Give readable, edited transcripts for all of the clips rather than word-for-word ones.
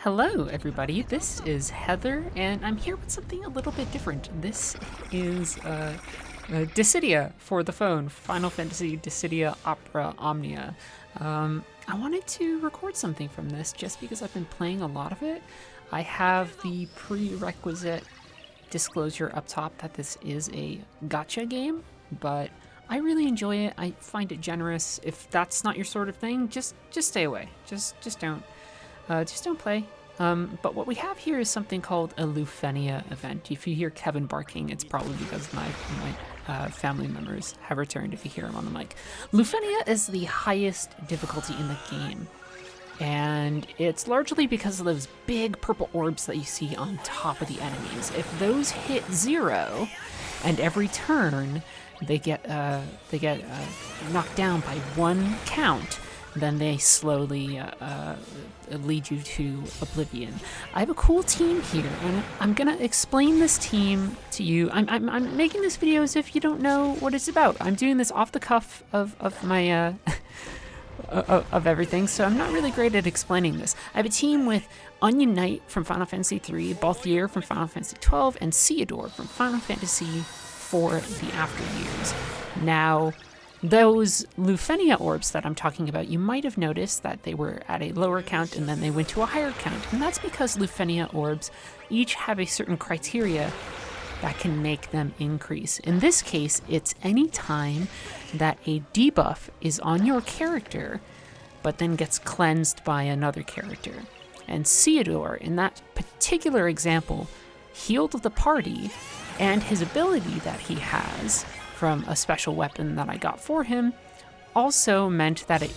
Hello, everybody. This is Heather, and I'm here with something a little bit different. This is Dissidia for the phone, Final Fantasy Dissidia Opera Omnia. I wanted to record something from this just because I've been playing a lot of it. I have the prerequisite disclosure up top that this is a gacha game, but I really enjoy it. I find it generous. If that's not your sort of thing, just stay away. Just don't play. But what we have here is something called a Lufenia event. If you hear Kevin barking, it's probably because my family members have returned if you hear him on the mic. Lufenia is the highest difficulty in the game. And it's largely because of those big purple orbs that you see on top of the enemies. If those hit 0, and every turn they get knocked down by 1 count, then they slowly lead you to oblivion. I have a cool team here, and I'm gonna explain this team to you. I'm making this video as if you don't know what it's about. I'm doing this off the cuff of my of everything, so I'm not really great at explaining this. I have a team with Onion Knight from Final Fantasy III, Balthier from Final Fantasy XII, and Ceodore from Final Fantasy IV: The After Years. Now, those Lufenia orbs that I'm talking about, you might have noticed that they were at a lower count and then they went to a higher count. And that's because Lufenia orbs each have a certain criteria that can make them increase. In this case, it's any time that a debuff is on your character, but then gets cleansed by another character. And Ceodore, in that particular example, healed the party, and his ability that he has from a special weapon that I got for him also meant that it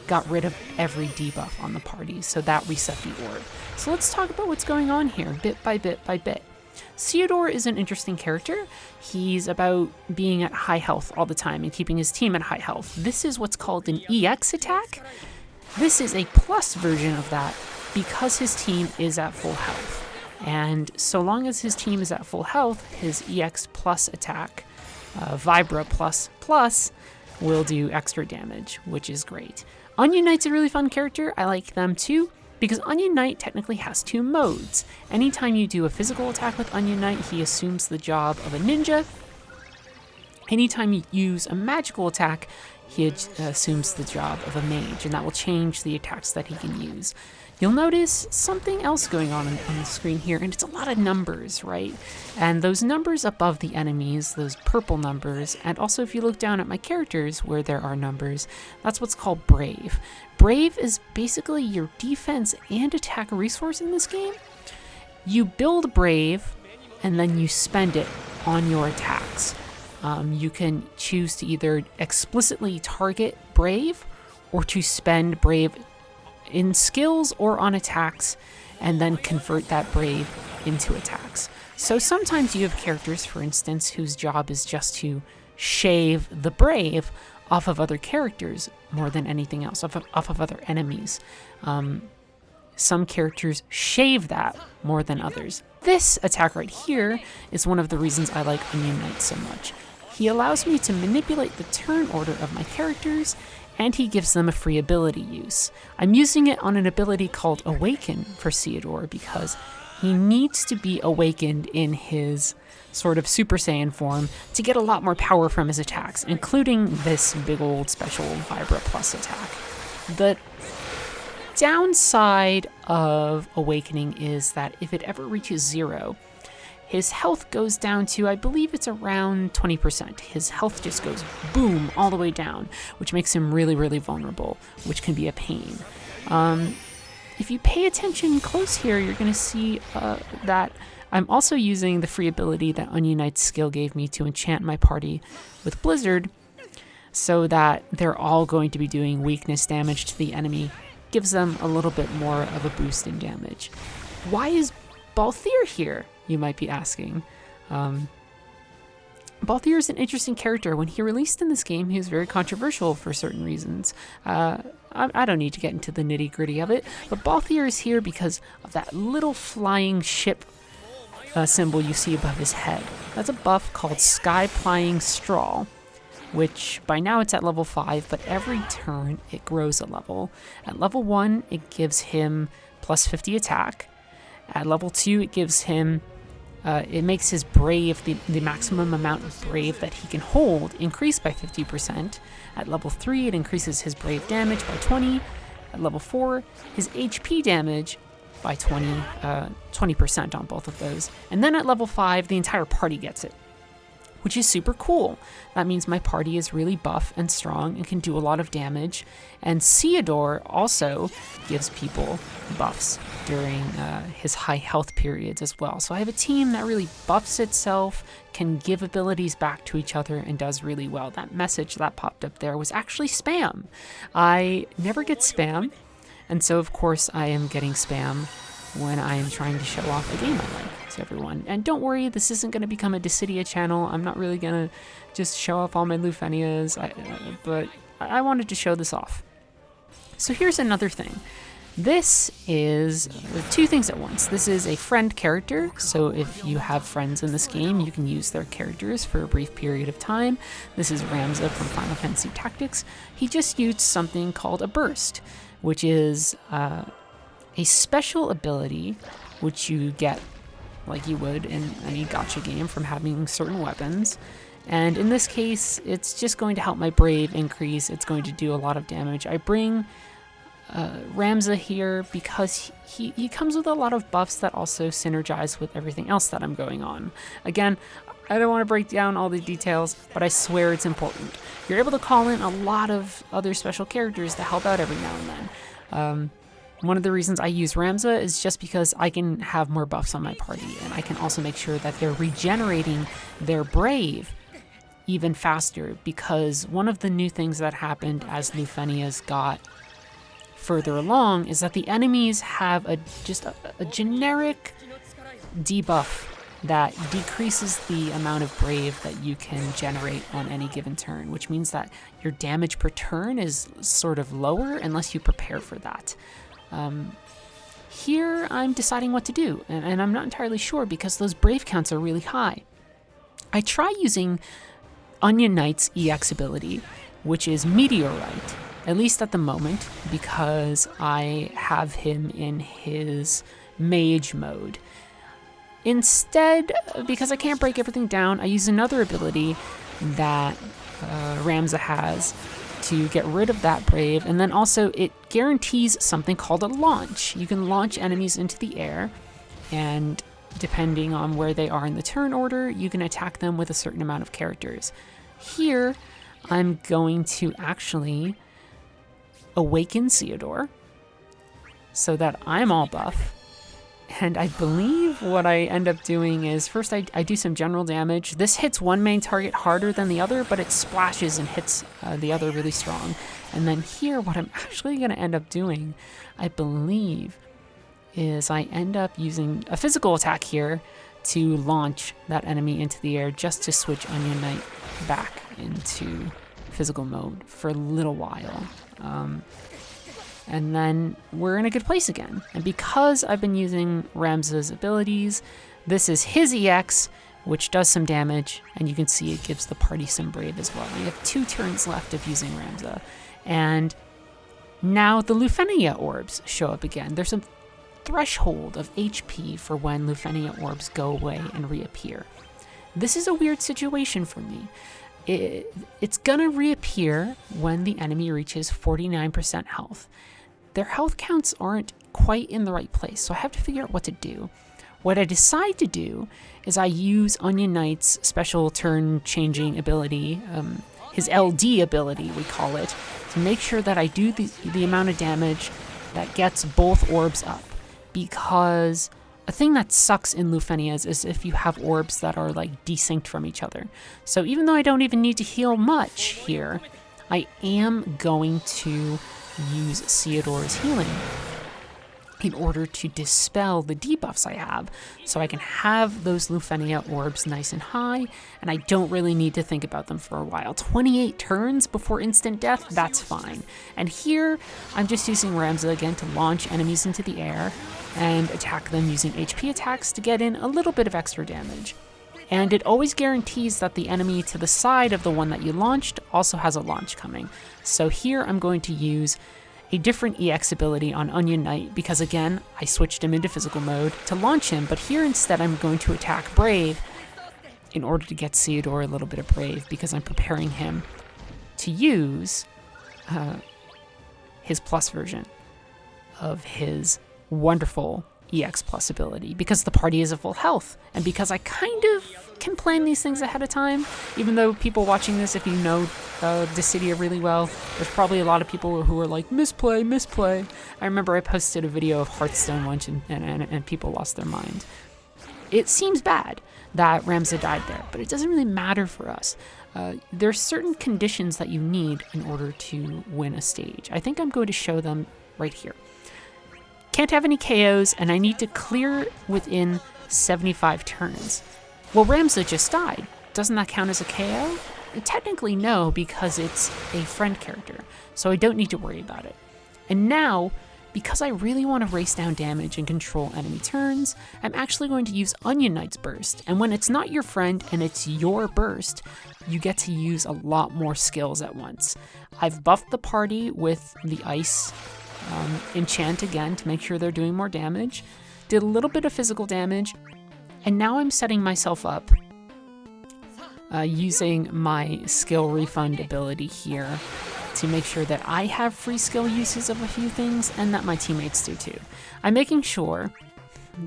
got rid of every debuff on the party, so that reset the orb. So let's talk about what's going on here, bit by bit by bit. Ceodore is an interesting character. He's about being at high health all the time and keeping his team at high health. This is what's called an EX attack. This is a plus version of that because his team is at full health. And so long as his team is at full health, his EX plus attack, Vibra plus will do extra damage, which is great. Onion Knight's a really fun character. I like them too, because Onion Knight technically has 2 modes. Anytime you do a physical attack with Onion Knight, he assumes the job of a ninja. Anytime you use a magical attack, he assumes the job of a mage, and that will change the attacks that he can use. You'll notice something else going on the screen here, and it's a lot of numbers, right? And those numbers above the enemies, those purple numbers, and also if you look down at my characters where there are numbers, that's what's called Brave. Brave is basically your defense and attack resource in this game. You build Brave, and then you spend it on your attacks. You can choose to either explicitly target Brave, or to spend Brave in skills or on attacks, and then convert that Brave into attacks. So sometimes you have characters, for instance, whose job is just to shave the Brave off of other characters more than anything else, off of other enemies. Some characters shave that more than others. This attack right here is one of the reasons I like Onion Knight so much. He allows me to manipulate the turn order of my characters, and he gives them a free ability use. I'm using it on an ability called Awaken for Ceodore because he needs to be awakened in his sort of Super Saiyan form to get a lot more power from his attacks, including this big old special Vibra Plus attack. The downside of Awakening is that if it ever reaches 0, his health goes down to, I believe it's around 20%. His health just goes boom all the way down, which makes him really, really vulnerable, which can be a pain. If you pay attention close here, you're going to see that I'm also using the free ability that Onion Knight's skill gave me to enchant my party with Blizzard, so that they're all going to be doing weakness damage to the enemy. Gives them a little bit more of a boost in damage. Why is Balthier here, you might be asking? Balthier is an interesting character. When he released in this game, he was very controversial for certain reasons. I don't need to get into the nitty-gritty of it, but Balthier is here because of that little flying ship symbol you see above his head. That's a buff called Sky Plying Straw, which by now it's at level 5, but every turn it grows a level. At level 1, it gives him plus 50 attack. At level 2, it gives him, it makes his brave, the maximum amount of brave that he can hold, increase by 50%. At level 3, it increases his brave damage by 20. At level 4, his HP damage by 20% on both of those. And then at level 5, the entire party gets it, which is super cool. That means my party is really buff and strong and can do a lot of damage. And Ceodore also gives people buffs during his high health periods as well. So I have a team that really buffs itself, can give abilities back to each other, and does really well. That message that popped up there was actually spam. I never get spam, and so of course I am getting spam when I am trying to show off a game I like to everyone. And don't worry, this isn't going to become a Dissidia channel. I'm not really going to just show off all my Lufenias, but I wanted to show this off. So here's another thing. This is two things at once. This is a friend character, so if you have friends in this game, you can use their characters for a brief period of time. This is Ramza from Final Fantasy Tactics. He just used something called a burst, which is a special ability which you get like you would in any gacha game from having certain weapons. And in this case, it's just going to help my brave increase. It's going to do a lot of damage. I bring Ramza here because he comes with a lot of buffs that also synergize with everything else that I'm going on. Again, I don't want to break down all the details, but I swear it's important. You're able to call in a lot of other special characters to help out every now and then. One of the reasons I use Ramza is just because I can have more buffs on my party, and I can also make sure that they're regenerating their brave even faster, because one of the new things that happened as Lufenia's got further along is that the enemies have just a generic debuff that decreases the amount of brave that you can generate on any given turn, which means that your damage per turn is sort of lower unless you prepare for that. Here I'm deciding what to do, and I'm not entirely sure because those brave counts are really high. I try using Onion Knight's EX ability, which is Meteorite, at least at the moment, because I have him in his mage mode. Instead, because I can't break everything down, I use another ability that Ramza has to get rid of that brave, and then also it guarantees something called a launch. You can launch enemies into the air, and depending on where they are in the turn order, you can attack them with a certain amount of characters. Here, I'm going to actually awaken Ceodore so that I'm all buff. And I believe what I end up doing is first I do some general damage. This hits one main target harder than the other, but it splashes and hits the other really strong. And then here, what I'm actually going to end up doing, I believe, is I end up using a physical attack here to launch that enemy into the air just to switch Onion Knight back into physical mode for a little while. And then we're in a good place again. And because I've been using Ramza's abilities, this is his EX, which does some damage, and you can see it gives the party some brave as well. We have 2 turns left of using Ramza. And now the Lufenia orbs show up again. There's a threshold of HP for when Lufenia orbs go away and reappear. This is a weird situation for me. It's gonna reappear when the enemy reaches 49% health. Their health counts aren't quite in the right place, so I have to figure out what to do. What I decide to do is I use Onion Knight's special turn changing ability, his LD ability we call it, to make sure that I do the amount of damage that gets both orbs up. Because a thing that sucks in Lufenias is if you have orbs that are like desynced from each other. So even though I don't even need to heal much here, I am going to use Ceodore's healing in order to dispel the debuffs I have, so I can have those Lufenia orbs nice and high, and I don't really need to think about them for a while. 28 turns before instant death, that's fine. And here, I'm just using Ramza again to launch enemies into the air and attack them using HP attacks to get in a little bit of extra damage. And it always guarantees that the enemy to the side of the one that you launched also has a launch coming. So here I'm going to use a different EX ability on Onion Knight because, again, I switched him into physical mode to launch him, but here instead I'm going to attack Brave in order to get Ceodore a little bit of Brave because I'm preparing him to use his plus version of his wonderful EX plus ability because the party is at full health and because I kind of can plan these things ahead of time. Even though people watching this, if you know Dissidia really well, there's probably a lot of people who are like, misplay. I remember I posted a video of Hearthstone once and people lost their mind. It seems bad that Ramza died there, but it doesn't really matter for us. There's certain conditions that you need in order to win a stage. I think I'm going to show them right here. Can't have any KOs, and I need to clear within 75 turns. Well, Ramza just died. Doesn't that count as a KO? Technically no, because it's a friend character, so I don't need to worry about it. And now, because I really want to race down damage and control enemy turns, I'm actually going to use Onion Knight's burst. And when it's not your friend and it's your burst, you get to use a lot more skills at once. I've buffed the party with the ice enchant again to make sure they're doing more damage. Did a little bit of physical damage, and now I'm setting myself up using my skill refund ability here to make sure that I have free skill uses of a few things and that my teammates do too. I'm making sure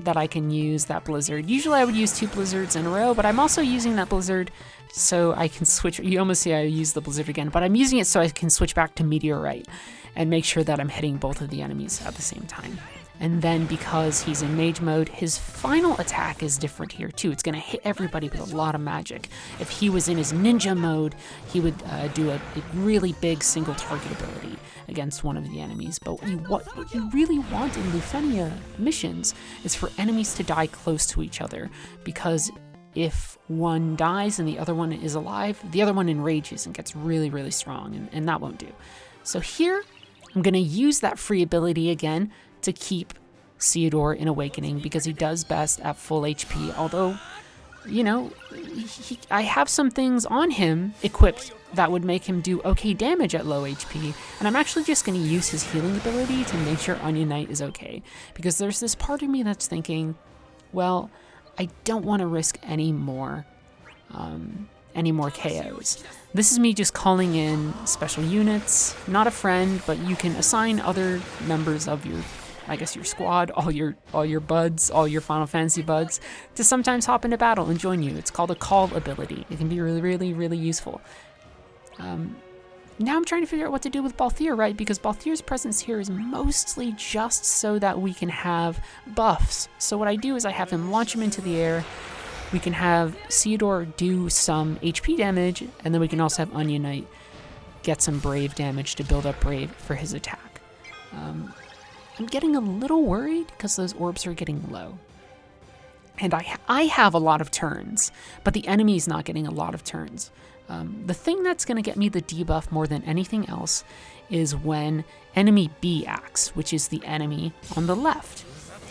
that I can use that blizzard. Usually I would use 2 blizzards in a row, but I'm also using that blizzard so I can switch. You almost see I use the blizzard again, but I'm using it so I can switch back to meteorite and make sure that I'm hitting both of the enemies at the same time. And then because he's in mage mode, his final attack is different here too. It's going to hit everybody with a lot of magic. If he was in his ninja mode, he would do a really big single target ability against one of the enemies. But what you really want in Lufenia missions is for enemies to die close to each other, because if one dies and the other one is alive, the other one enrages and gets really, really strong, and that won't do. So here, I'm going to use that free ability again to keep Ceodore in Awakening because he does best at full HP, although, you know, I have some things on him equipped that would make him do okay damage at low HP, and I'm actually just going to use his healing ability to make sure Onion Knight is okay, because there's this part of me that's thinking, well, I don't want to risk any more KOs. This is me just calling in special units, not a friend, but you can assign other members of your squad, all your buds, all your Final Fantasy buds, to sometimes hop into battle and join you. It's called a call ability. It can be really, really, really useful. Now I'm trying to figure out what to do with Balthier, right? Because Balthier's presence here is mostly just so that we can have buffs. So what I do is I have him launch him into the air. We can have Ceodore do some HP damage, and then we can also have Onion Knight get some Brave damage to build up Brave for his attack. I'm getting a little worried because those orbs are getting low. And I have a lot of turns, but the enemy's not getting a lot of turns. The thing that's going to get me the debuff more than anything else is when enemy B acts, which is the enemy on the left.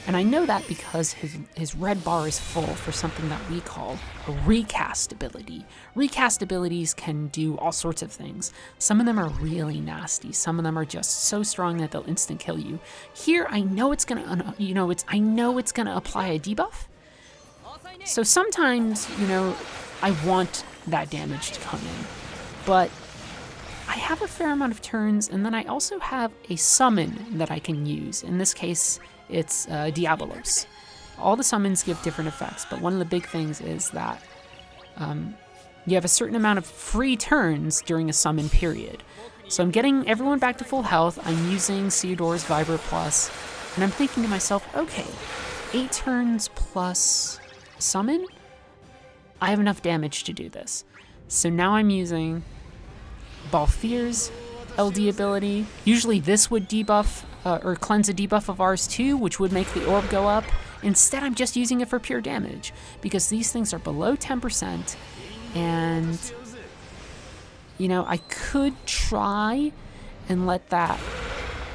And I know that because his red bar is full for something that we call a recast ability. Recast abilities can do all sorts of things. Some of them are really nasty. Some of them are just so strong that they'll instant kill you. Here, I know it's gonna apply a debuff. So sometimes, I want that damage to come in, but I have a fair amount of turns, and then I also have a summon that I can use. In this case, it's Diabolos. All the summons give different effects, but one of the big things is that you have a certain amount of free turns during a summon period. So I'm getting everyone back to full health, I'm using Ceodore's Vibra Plus, and I'm thinking to myself, okay, 8 turns plus summon? I have enough damage to do this. So now I'm using Balthier's LD ability. Usually this would debuff or cleanse a debuff of ours too, which would make the orb go up. Instead, I'm just using it for pure damage because these things are below 10%, and I could try and let that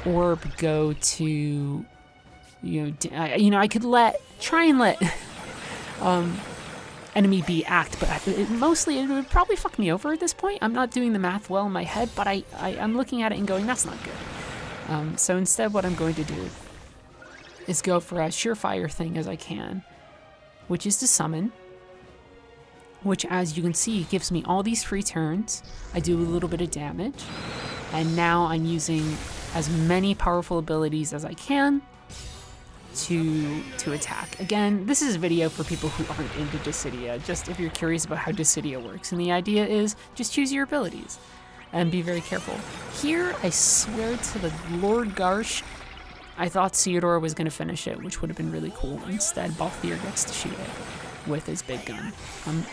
orb go to I could try and let enemy B act, but it would probably fuck me over at this point. I'm not doing the math well in my head, but I'm looking at it and going, that's not good. So instead what I'm going to do is go for a surefire thing as I can, which is to summon, which as you can see gives me all these free turns. I do a little bit of damage, and now I'm using as many powerful abilities as I can to attack. Again, this is a video for people who aren't into Dissidia, just if you're curious about how Dissidia works, and the idea is just choose your abilities and be very careful. Here, I swear to the Lord Garsh, I thought Ceodore was going to finish it, which would have been really cool. Instead, Balthier gets to shoot it with his big gun.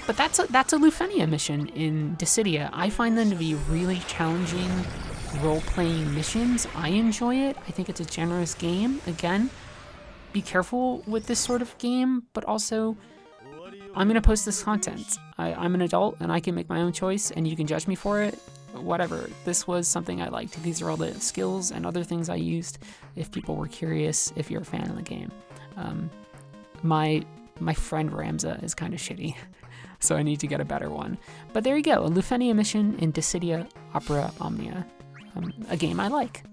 But that's a Lufenia mission in Dissidia. I find them to be really challenging role-playing missions. I enjoy it. I think it's a generous game. Again, be careful with this sort of game, but also I'm going to post this content. I'm an adult and I can make my own choice, and you can judge me for it. Whatever. This was something I liked. These are all the skills and other things I used if people were curious, if you're a fan of the game. My friend Ramza is kind of shitty, so I need to get a better one. But there you go, a Lufenia mission in Dissidia Opera Omnia, a game I like.